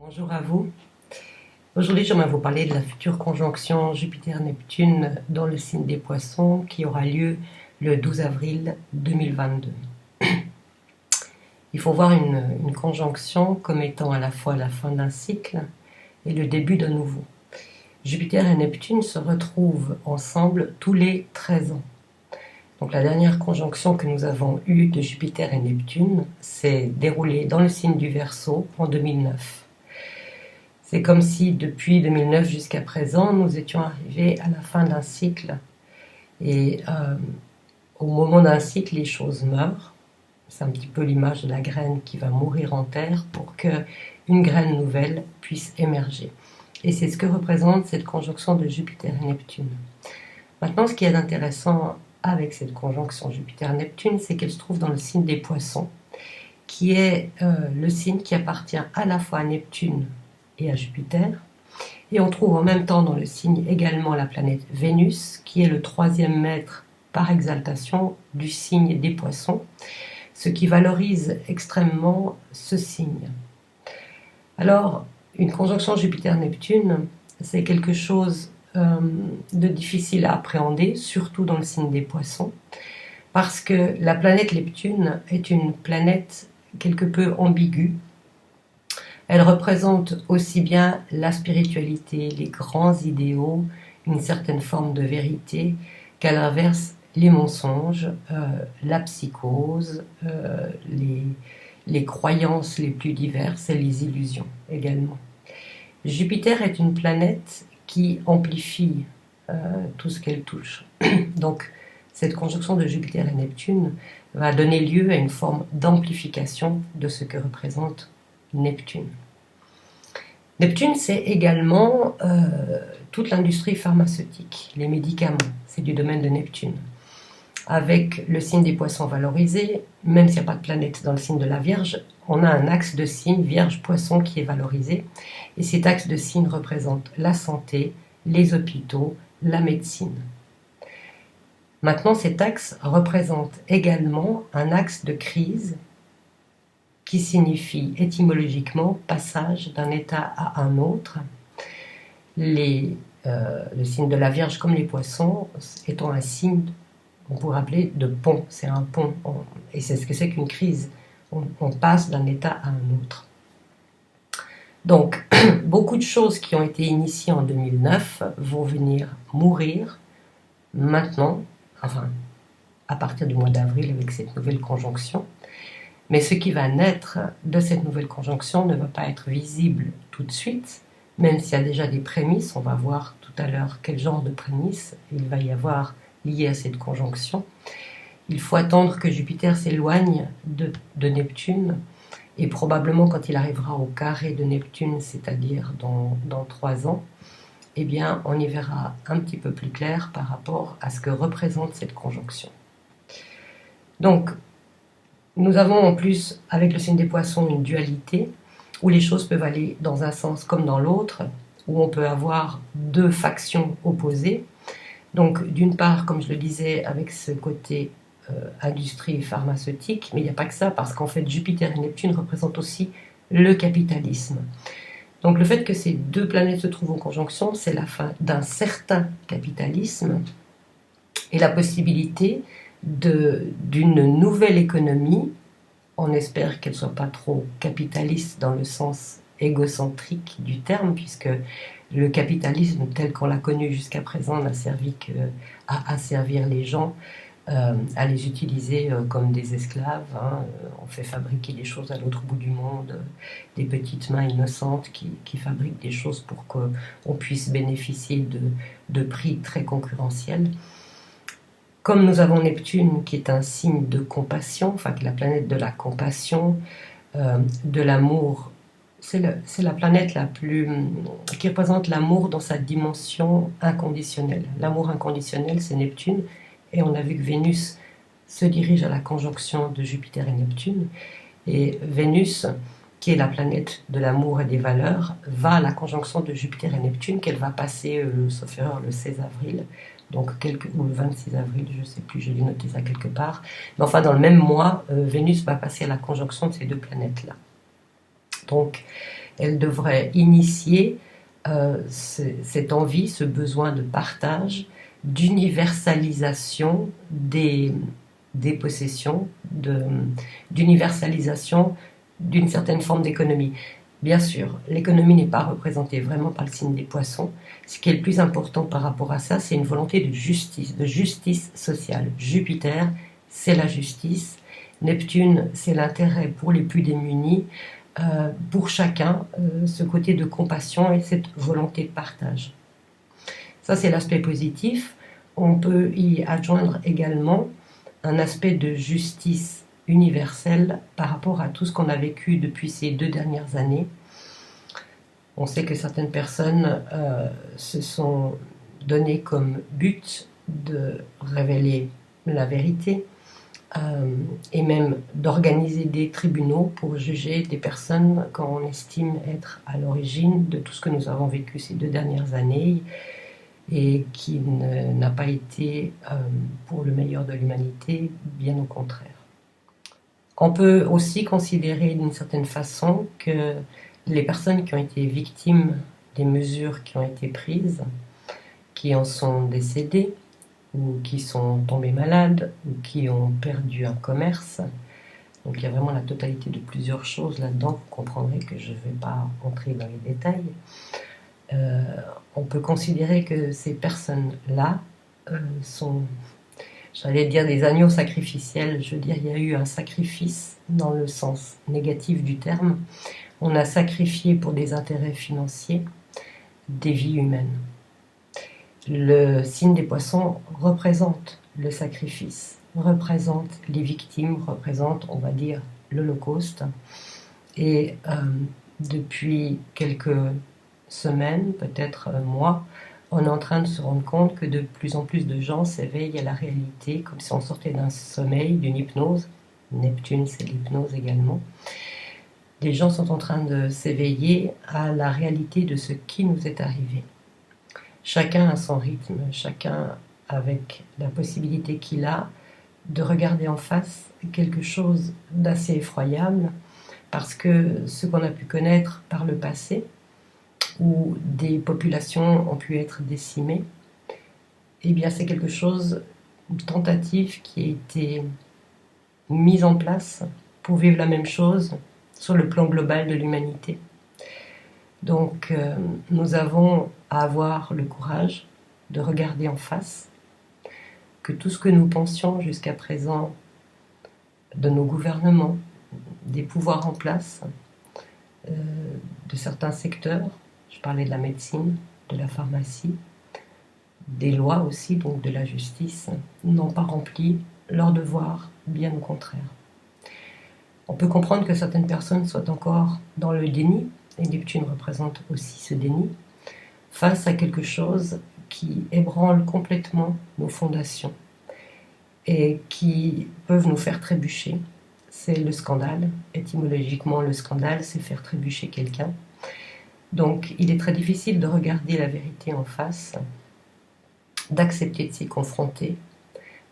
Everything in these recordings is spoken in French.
Bonjour à vous. Aujourd'hui, j'aimerais vous parler de la future conjonction Jupiter-Neptune dans le signe des Poissons qui aura lieu le 12 avril 2022. Il faut voir une conjonction comme étant à la fois la fin d'un cycle et le début d'un nouveau. Jupiter et Neptune se retrouvent ensemble tous les 13 ans. Donc la dernière conjonction que nous avons eue de Jupiter et Neptune s'est déroulée dans le signe du Verseau en 2009. C'est comme si depuis 2009 jusqu'à présent, nous étions arrivés à la fin d'un cycle. Et au moment d'un cycle, les choses meurent. C'est un petit peu l'image de la graine qui va mourir en terre pour qu'une graine nouvelle puisse émerger. Et c'est ce que représente cette conjonction de Jupiter et Neptune. Maintenant, ce qui est intéressant avec cette conjonction Jupiter-Neptune, c'est qu'elle se trouve dans le signe des Poissons, qui est le signe qui appartient à la fois à Neptune et à Jupiter. Et on trouve en même temps dans le signe également la planète Vénus, qui est le troisième maître par exaltation du signe des Poissons, ce qui valorise extrêmement ce signe. Alors, une conjonction Jupiter-Neptune, c'est quelque chose de difficile à appréhender, surtout dans le signe des Poissons, parce que la planète Neptune est une planète quelque peu ambiguë. Elle représente aussi bien la spiritualité, les grands idéaux, une certaine forme de vérité, qu'à l'inverse, les mensonges, la psychose, les croyances les plus diverses et les illusions également. Jupiter est une planète qui amplifie tout ce qu'elle touche. Donc, cette conjonction de Jupiter et Neptune va donner lieu à une forme d'amplification de ce que représente Neptune. Neptune, c'est également toute l'industrie pharmaceutique, les médicaments, c'est du domaine de Neptune. Avec le signe des Poissons valorisé, même s'il n'y a pas de planète dans le signe de la Vierge, on a un axe de signe Vierge-Poisson qui est valorisé. Et cet axe de signe représente la santé, les hôpitaux, la médecine. Maintenant, cet axe représente également un axe de crise qui signifie étymologiquement passage d'un état à un autre. Le signe de la Vierge, comme les Poissons, étant un signe, on pourrait appeler de pont. C'est un pont, et c'est ce que c'est qu'une crise. On passe d'un état à un autre. Donc, beaucoup de choses qui ont été initiées en 2009 vont venir mourir maintenant, enfin, à partir du mois d'avril avec cette nouvelle conjonction. Mais ce qui va naître de cette nouvelle conjonction ne va pas être visible tout de suite, même s'il y a déjà des prémices. On va voir tout à l'heure quel genre de prémices il va y avoir liées à cette conjonction. Il faut attendre que Jupiter s'éloigne de Neptune, et probablement quand il arrivera au carré de Neptune, c'est-à-dire dans 3 ans, eh bien, on y verra un petit peu plus clair par rapport à ce que représente cette conjonction. Donc, nous avons en plus, avec le signe des Poissons, une dualité où les choses peuvent aller dans un sens comme dans l'autre, où on peut avoir deux factions opposées. Donc, d'une part, comme je le disais, avec ce côté industrie pharmaceutique, mais il n'y a pas que ça, parce qu'en fait, Jupiter et Neptune représentent aussi le capitalisme. Donc, le fait que ces deux planètes se trouvent en conjonction, c'est la fin d'un certain capitalisme et la possibilité d'une nouvelle économie. On espère qu'elle ne soit pas trop capitaliste dans le sens égocentrique du terme, puisque le capitalisme tel qu'on l'a connu jusqu'à présent n'a servi qu'à asservir les gens, à les utiliser comme des esclaves. On fait fabriquer des choses à l'autre bout du monde, des petites mains innocentes qui fabriquent des choses pour qu'on puisse bénéficier de prix très concurrentiels. Comme nous avons Neptune qui est un signe de compassion, enfin qui est la planète de la compassion, de l'amour, c'est la planète qui représente l'amour dans sa dimension inconditionnelle. L'amour inconditionnel, c'est Neptune, et on a vu que Vénus se dirige à la conjonction de Jupiter et Neptune, et Vénus, qui est la planète de l'amour et des valeurs, va à la conjonction de Jupiter et Neptune, qu'elle va passer, sauf erreur, le 16 avril, donc ou le 26 avril, je ne sais plus, j'ai dû noter ça quelque part. Mais enfin, dans le même mois, Vénus va passer à la conjonction de ces deux planètes-là. Donc, elle devrait initier cette envie, ce besoin de partage, d'universalisation des possessions, d'universalisation d'une certaine forme d'économie. Bien sûr, l'économie n'est pas représentée vraiment par le signe des poissons. Ce qui est le plus important par rapport à ça, c'est une volonté de justice sociale. Jupiter, c'est la justice. Neptune, c'est l'intérêt pour les plus démunis. Pour chacun, ce côté de compassion et cette volonté de partage. Ça, c'est l'aspect positif. On peut y adjoindre également un aspect de justice universelle par rapport à tout ce qu'on a vécu depuis ces 2 dernières années. On sait que certaines personnes se sont données comme but de révéler la vérité, et même d'organiser des tribunaux pour juger des personnes qu'on estime être à l'origine de tout ce que nous avons vécu ces 2 dernières années et qui n'a pas été pour le meilleur de l'humanité, bien au contraire. On peut aussi considérer d'une certaine façon que les personnes qui ont été victimes des mesures qui ont été prises, qui en sont décédées, ou qui sont tombés malades, ou qui ont perdu un commerce. Donc il y a vraiment la totalité de plusieurs choses là-dedans. Vous comprendrez que je ne vais pas entrer dans les détails. On peut considérer que ces personnes-là sont, j'allais dire, des agneaux sacrificiels. Je veux dire, il y a eu un sacrifice dans le sens négatif du terme. On a sacrifié pour des intérêts financiers des vies humaines. Le signe des poissons représente le sacrifice, représente les victimes, représente, on va dire, l'Holocauste. Et depuis quelques semaines, peut-être mois, on est en train de se rendre compte que de plus en plus de gens s'éveillent à la réalité, comme si on sortait d'un sommeil, d'une hypnose. Neptune, c'est l'hypnose également. Les gens sont en train de s'éveiller à la réalité de ce qui nous est arrivé. Chacun a son rythme, chacun avec la possibilité qu'il a de regarder en face quelque chose d'assez effroyable, parce que ce qu'on a pu connaître par le passé, où des populations ont pu être décimées, eh bien c'est quelque chose, une tentative qui a été mise en place pour vivre la même chose sur le plan global de l'humanité. Donc nous avons à avoir le courage de regarder en face que tout ce que nous pensions jusqu'à présent de nos gouvernements, des pouvoirs en place, de certains secteurs, je parlais de la médecine, de la pharmacie, des lois aussi, donc de la justice, n'ont pas rempli leur devoir, bien au contraire. On peut comprendre que certaines personnes soient encore dans le déni, et Neptune représente aussi ce déni, face à quelque chose qui ébranle complètement nos fondations et qui peuvent nous faire trébucher. C'est le scandale. Étymologiquement, le scandale, c'est faire trébucher quelqu'un. Donc, il est très difficile de regarder la vérité en face, d'accepter de s'y confronter,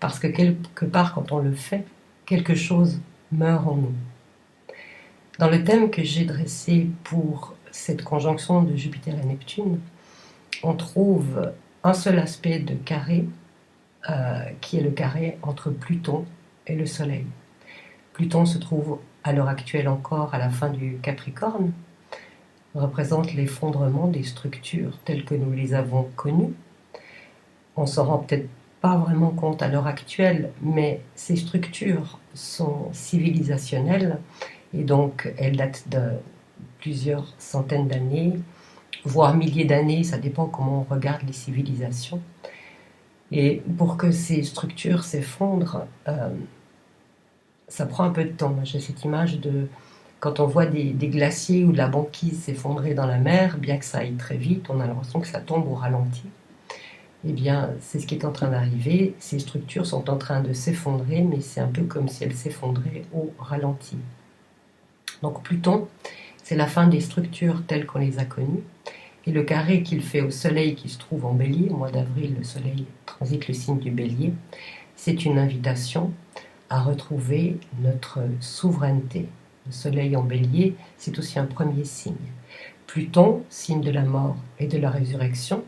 parce que quelque part, quand on le fait, quelque chose meurt en nous. Dans le thème que j'ai dressé pour cette conjonction de Jupiter et Neptune, on trouve un seul aspect de carré, qui est le carré entre Pluton et le Soleil. Pluton se trouve à l'heure actuelle encore à la fin du Capricorne, représente l'effondrement des structures telles que nous les avons connues. On ne s'en rend peut-être pas vraiment compte à l'heure actuelle, mais ces structures sont civilisationnelles et donc elles datent de plusieurs centaines d'années, voire milliers d'années, ça dépend comment on regarde les civilisations. Et pour que ces structures s'effondrent, ça prend un peu de temps. J'ai cette image de quand on voit des glaciers ou de la banquise s'effondrer dans la mer, bien que ça aille très vite, on a l'impression que ça tombe au ralenti. Eh bien, c'est ce qui est en train d'arriver. Ces structures sont en train de s'effondrer, mais c'est un peu comme si elles s'effondraient au ralenti. Donc Pluton, c'est la fin des structures telles qu'on les a connues. Et le carré qu'il fait au Soleil qui se trouve en Bélier, au mois d'avril, le Soleil transite le signe du Bélier, c'est une invitation à retrouver notre souveraineté, Le soleil en bélier, c'est aussi un premier signe. Pluton, signe de la mort et de la résurrection.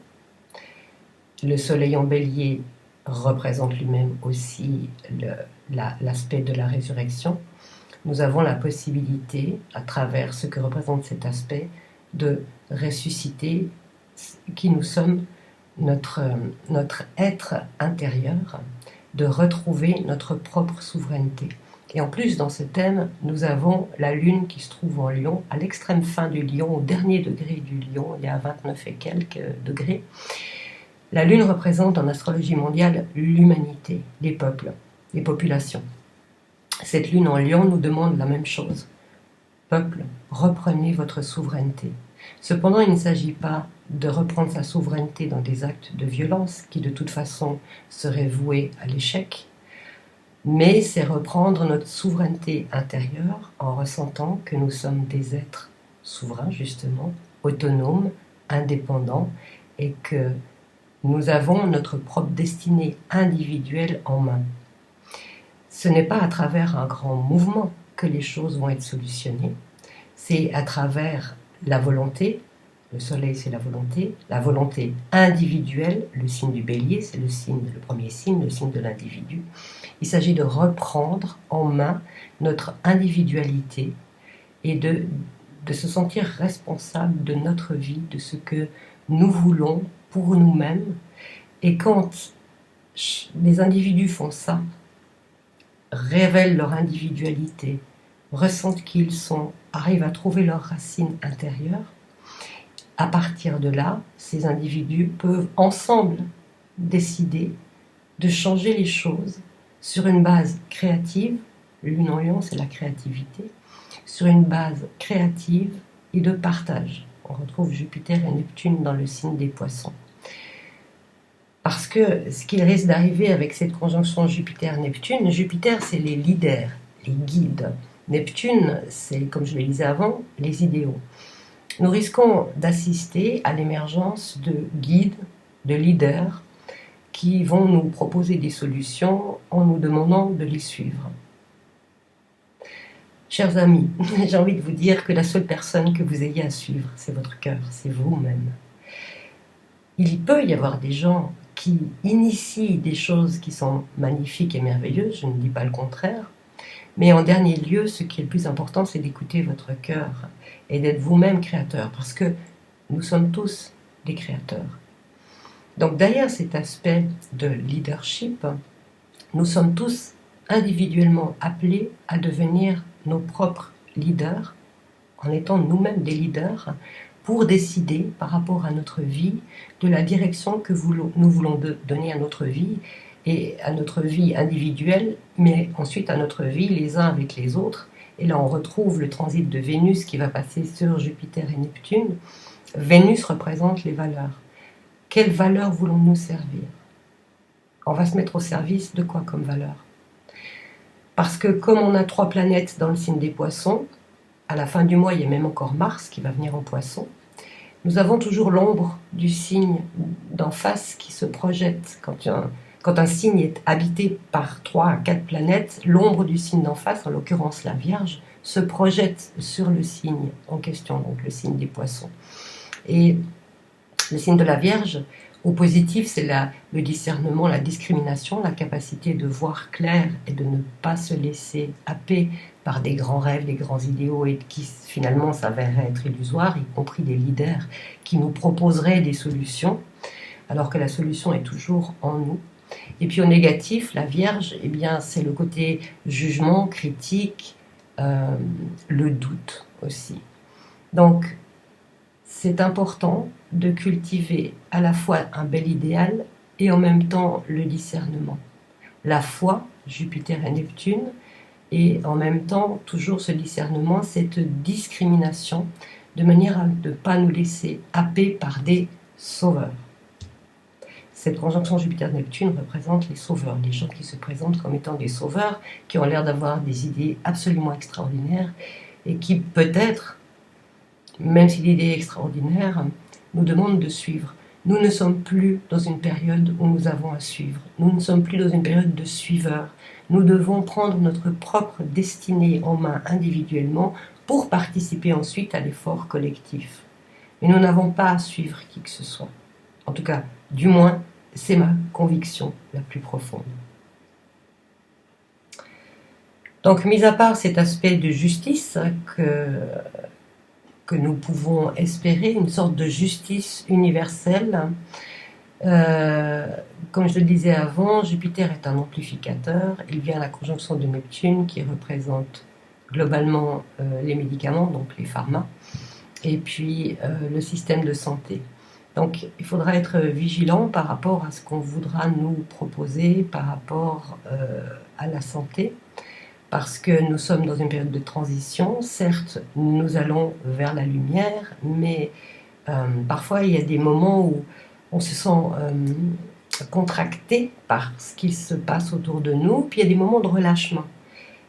Le soleil en bélier représente lui-même aussi l'aspect de la résurrection. Nous avons la possibilité, à travers ce que représente cet aspect, de ressusciter qui nous sommes, notre être intérieur, de retrouver notre propre souveraineté. Et en plus, dans ce thème, nous avons la Lune qui se trouve en Lion, à l'extrême fin du Lion, au dernier degré du Lion, il y a 29 et quelques degrés. La Lune représente en astrologie mondiale l'humanité, les peuples, les populations. Cette Lune en Lion nous demande la même chose. Peuple, reprenez votre souveraineté. Cependant, il ne s'agit pas de reprendre sa souveraineté dans des actes de violence qui de toute façon seraient voués à l'échec, mais c'est reprendre notre souveraineté intérieure en ressentant que nous sommes des êtres souverains, justement, autonomes, indépendants, et que nous avons notre propre destinée individuelle en main. Ce n'est pas à travers un grand mouvement que les choses vont être solutionnées, c'est à travers la volonté. Le soleil, c'est la volonté individuelle, le signe du bélier, c'est le premier signe, le signe de l'individu. Il s'agit de reprendre en main notre individualité et de se sentir responsable de notre vie, de ce que nous voulons pour nous-mêmes. Et quand les individus font ça, révèlent leur individualité, ressentent qui ils sont, arrivent à trouver leurs racines intérieures, à partir de là, ces individus peuvent ensemble décider de changer les choses sur une base créative. Lune en Lion, c'est la créativité. Sur une base créative et de partage. On retrouve Jupiter et Neptune dans le signe des Poissons. Parce que ce qu'il risque d'arriver avec cette conjonction Jupiter-Neptune, Jupiter, c'est les leaders, les guides. Neptune, c'est, comme je le disais avant, les idéaux. Nous risquons d'assister à l'émergence de guides, de leaders, qui vont nous proposer des solutions en nous demandant de les suivre. Chers amis, j'ai envie de vous dire que la seule personne que vous ayez à suivre, c'est votre cœur, c'est vous-même. Il peut y avoir des gens qui initient des choses qui sont magnifiques et merveilleuses, je ne dis pas le contraire, mais en dernier lieu, ce qui est le plus important, c'est d'écouter votre cœur et d'être vous-même créateur, parce que nous sommes tous des créateurs. Donc derrière cet aspect de leadership, nous sommes tous individuellement appelés à devenir nos propres leaders, en étant nous-mêmes des leaders, pour décider par rapport à notre vie, de la direction que nous voulons donner à notre vie, et à notre vie individuelle, mais ensuite à notre vie les uns avec les autres. Et là on retrouve le transit de Vénus qui va passer sur Jupiter et Neptune. Vénus représente les valeurs. Quelles valeurs voulons-nous servir? On va se mettre au service de quoi comme valeur? Parce que comme on a 3 planètes dans le signe des Poissons, à la fin du mois il y a même encore Mars qui va venir en Poissons, nous avons toujours l'ombre du signe d'en face qui se projette. Quand un signe est habité par 3 à 4 planètes, l'ombre du signe d'en face, en l'occurrence la Vierge, se projette sur le signe en question, donc le signe des Poissons. Et le signe de la Vierge, au positif, c'est le discernement, la discrimination, la capacité de voir clair et de ne pas se laisser happer par des grands rêves, des grands idéaux et qui finalement s'avèrent être illusoires, y compris des leaders qui nous proposeraient des solutions, alors que la solution est toujours en nous. Et puis au négatif, la Vierge, eh bien, c'est le côté jugement, critique, le doute aussi. Donc, c'est important de cultiver à la fois un bel idéal et en même temps le discernement. La foi, Jupiter et Neptune, et en même temps toujours ce discernement, cette discrimination, de manière à ne pas nous laisser happer par des sauveurs. Cette conjonction Jupiter-Neptune représente les sauveurs, les gens qui se présentent comme étant des sauveurs, qui ont l'air d'avoir des idées absolument extraordinaires et qui peut-être, même si l'idée est extraordinaire, nous demandent de suivre. Nous ne sommes plus dans une période où nous avons à suivre. Nous ne sommes plus dans une période de suiveurs. Nous devons prendre notre propre destinée en main individuellement pour participer ensuite à l'effort collectif. Mais nous n'avons pas à suivre qui que ce soit. En tout cas, du moins, c'est ma conviction la plus profonde. Donc, mis à part cet aspect de justice que nous pouvons espérer, une sorte de justice universelle, comme je le disais avant, Jupiter est un amplificateur. Il vient à la conjonction de Neptune qui représente globalement les médicaments, donc les pharmas, et puis le système de santé. Donc il faudra être vigilant par rapport à ce qu'on voudra nous proposer par rapport à la santé, parce que nous sommes dans une période de transition. Certes, nous allons vers la lumière, mais parfois il y a des moments où on se sent contracté par ce qui se passe autour de nous, puis il y a des moments de relâchement.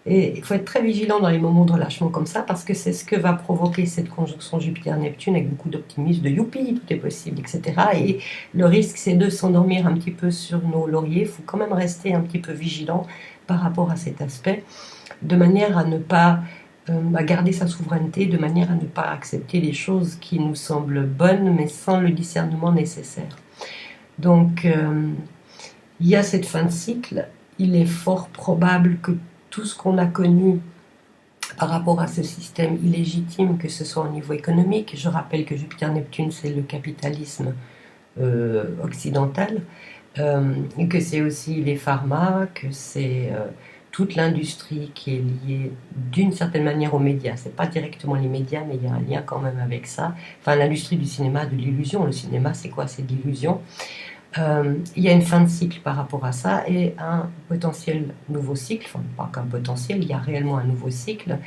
Et il faut être très vigilant dans les moments de relâchement comme ça, parce que c'est ce que va provoquer cette conjonction Jupiter-Neptune avec beaucoup d'optimisme, de youpi, tout est possible, etc. Et le risque, c'est de s'endormir un petit peu sur nos lauriers. Il faut quand même rester un petit peu vigilant par rapport à cet aspect, de manière à ne pas à garder sa souveraineté, de manière à ne pas accepter les choses qui nous semblent bonnes, mais sans le discernement nécessaire. Donc, il y a cette fin de cycle. Il est fort probable que tout ce qu'on a connu par rapport à ce système illégitime, que ce soit au niveau économique, je rappelle que Jupiter-Neptune, c'est le capitalisme occidental, et que c'est aussi les pharma, que c'est toute l'industrie qui est liée d'une certaine manière aux médias. C'est pas directement les médias, mais il y a un lien quand même avec ça. Enfin, l'industrie du cinéma, de l'illusion. Le cinéma, c'est quoi? C'est de l'illusion. Il y a une fin de cycle par rapport à ça et un potentiel nouveau cycle, enfin pas qu'un potentiel, il y a réellement un nouveau cycle,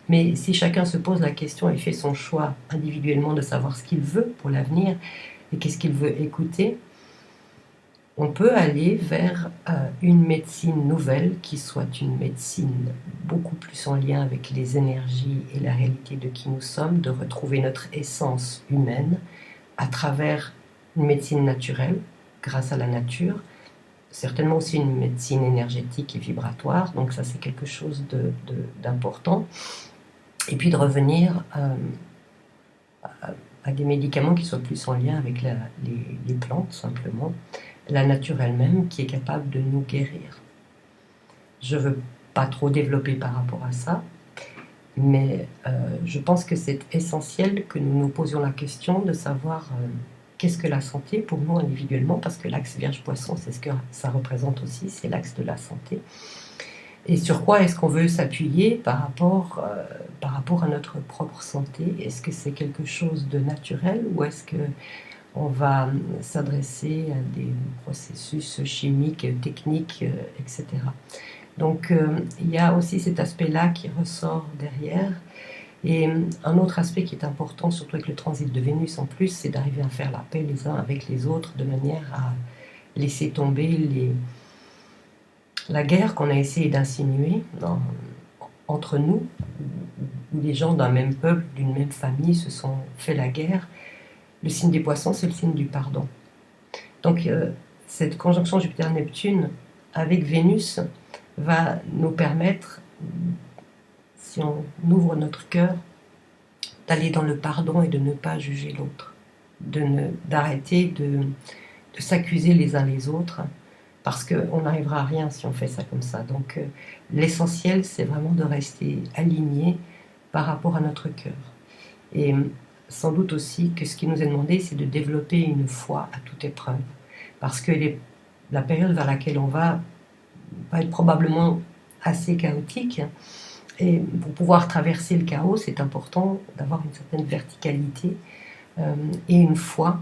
mais si chacun se pose la question et fait son choix individuellement de savoir ce qu'il veut pour l'avenir et qu'est-ce qu'il veut écouter, on peut aller vers une médecine nouvelle qui soit une médecine beaucoup plus en lien avec les énergies et la réalité de qui nous sommes, de retrouver notre essence humaine à travers une médecine naturelle, grâce à la nature, certainement aussi une médecine énergétique et vibratoire, donc ça c'est quelque chose d'important, et puis de revenir à des médicaments qui soient plus en lien avec les plantes simplement, la nature elle-même qui est capable de nous guérir. Je ne veux pas trop développer par rapport à ça, mais je pense que c'est essentiel que nous nous posions la question de savoir qu'est-ce que la santé pour nous individuellement, parce que l'axe Vierge-Poisson, c'est ce que ça représente aussi, c'est l'axe de la santé. Et sur quoi est-ce qu'on veut s'appuyer par rapport à notre propre santé? Est-ce que c'est quelque chose de naturel ou est-ce qu'on va s'adresser à des processus chimiques, techniques, etc. Donc il y a aussi cet aspect-là qui ressort derrière. Et un autre aspect qui est important, surtout avec le transit de Vénus en plus, c'est d'arriver à faire la paix les uns avec les autres de manière à laisser tomber la guerre qu'on a essayé d'insinuer entre nous, où les gens d'un même peuple, d'une même famille se sont fait la guerre. Le signe des poissons, c'est le signe du pardon. Donc cette conjonction Jupiter-Neptune avec Vénus va nous permettre, si on ouvre notre cœur, d'aller dans le pardon et de ne pas juger l'autre, d'arrêter de s'accuser les uns les autres, parce qu'on n'arrivera à rien si on fait ça comme ça. Donc l'essentiel, c'est vraiment de rester aligné par rapport à notre cœur. Et sans doute aussi que ce qui nous est demandé, c'est de développer une foi à toute épreuve, parce que la période vers laquelle on va être probablement assez chaotique. Et pour pouvoir traverser le chaos, c'est important d'avoir une certaine verticalité et une foi,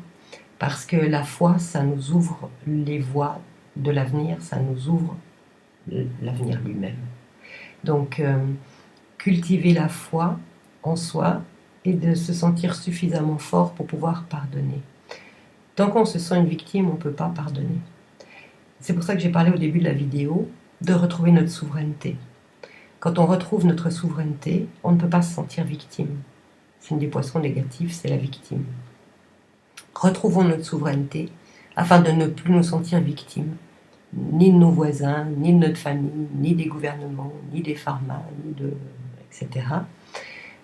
parce que la foi, ça nous ouvre les voies de l'avenir, ça nous ouvre l'avenir lui-même. Donc, cultiver la foi en soi et de se sentir suffisamment fort pour pouvoir pardonner. Tant qu'on se sent une victime, on ne peut pas pardonner. C'est pour ça que j'ai parlé au début de la vidéo de retrouver notre souveraineté. Quand on retrouve notre souveraineté, on ne peut pas se sentir victime. Signe des poissons négatifs, c'est la victime. Retrouvons notre souveraineté afin de ne plus nous sentir victimes, ni de nos voisins, ni de notre famille, ni des gouvernements, ni des pharma, etc.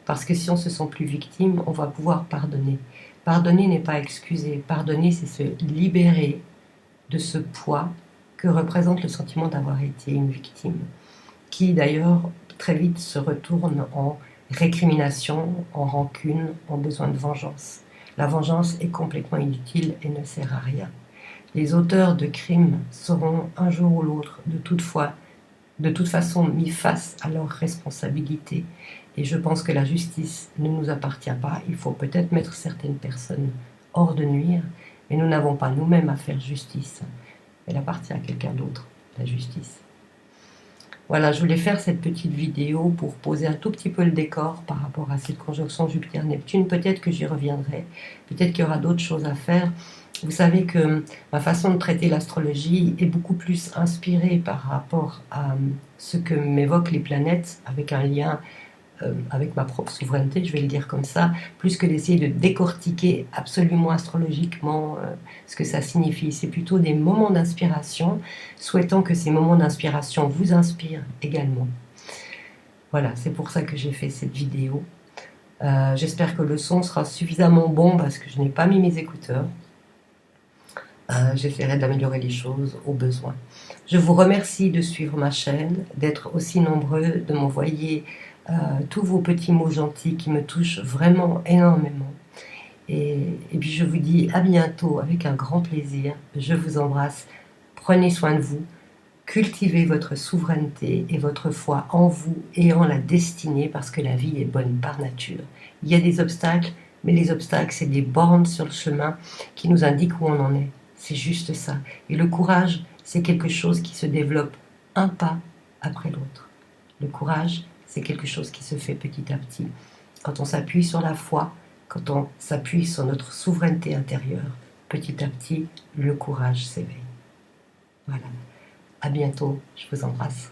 Parce que si on se sent plus victime, on va pouvoir pardonner. Pardonner n'est pas excuser. Pardonner, c'est se libérer de ce poids que représente le sentiment d'avoir été une victime, qui d'ailleurs très vite se retourne en récrimination, en rancune, en besoin de vengeance. La vengeance est complètement inutile et ne sert à rien. Les auteurs de crimes seront un jour ou l'autre, de toute façon, mis face à leurs responsabilités. Et je pense que la justice ne nous appartient pas. Il faut peut-être mettre certaines personnes hors de nuire, mais nous n'avons pas nous-mêmes à faire justice. Elle appartient à quelqu'un d'autre, la justice. Voilà, je voulais faire cette petite vidéo pour poser un tout petit peu le décor par rapport à cette conjonction Jupiter-Neptune. Peut-être que j'y reviendrai, peut-être qu'il y aura d'autres choses à faire. Vous savez que ma façon de traiter l'astrologie est beaucoup plus inspirée par rapport à ce que m'évoquent les planètes, avec un lien avec ma propre souveraineté, je vais le dire comme ça, plus que d'essayer de décortiquer absolument astrologiquement ce que ça signifie. C'est plutôt des moments d'inspiration, souhaitant que ces moments d'inspiration vous inspirent également. Voilà, c'est pour ça que j'ai fait cette vidéo. J'espère que le son sera suffisamment bon parce que je n'ai pas mis mes écouteurs. J'essaierai d'améliorer les choses au besoin. Je vous remercie de suivre ma chaîne, d'être aussi nombreux, de m'envoyer tous vos petits mots gentils qui me touchent vraiment énormément. Et puis je vous dis à bientôt avec un grand plaisir. Je vous embrasse. Prenez soin de vous. Cultivez votre souveraineté et votre foi en vous et en la destinée parce que la vie est bonne par nature. Il y a des obstacles, mais les obstacles, c'est des bornes sur le chemin qui nous indiquent où on en est. C'est juste ça. Et le courage, c'est quelque chose qui se développe un pas après l'autre. Le courage, c'est quelque chose qui se fait petit à petit. Quand on s'appuie sur la foi, quand on s'appuie sur notre souveraineté intérieure, petit à petit, le courage s'éveille. Voilà. À bientôt. Je vous embrasse.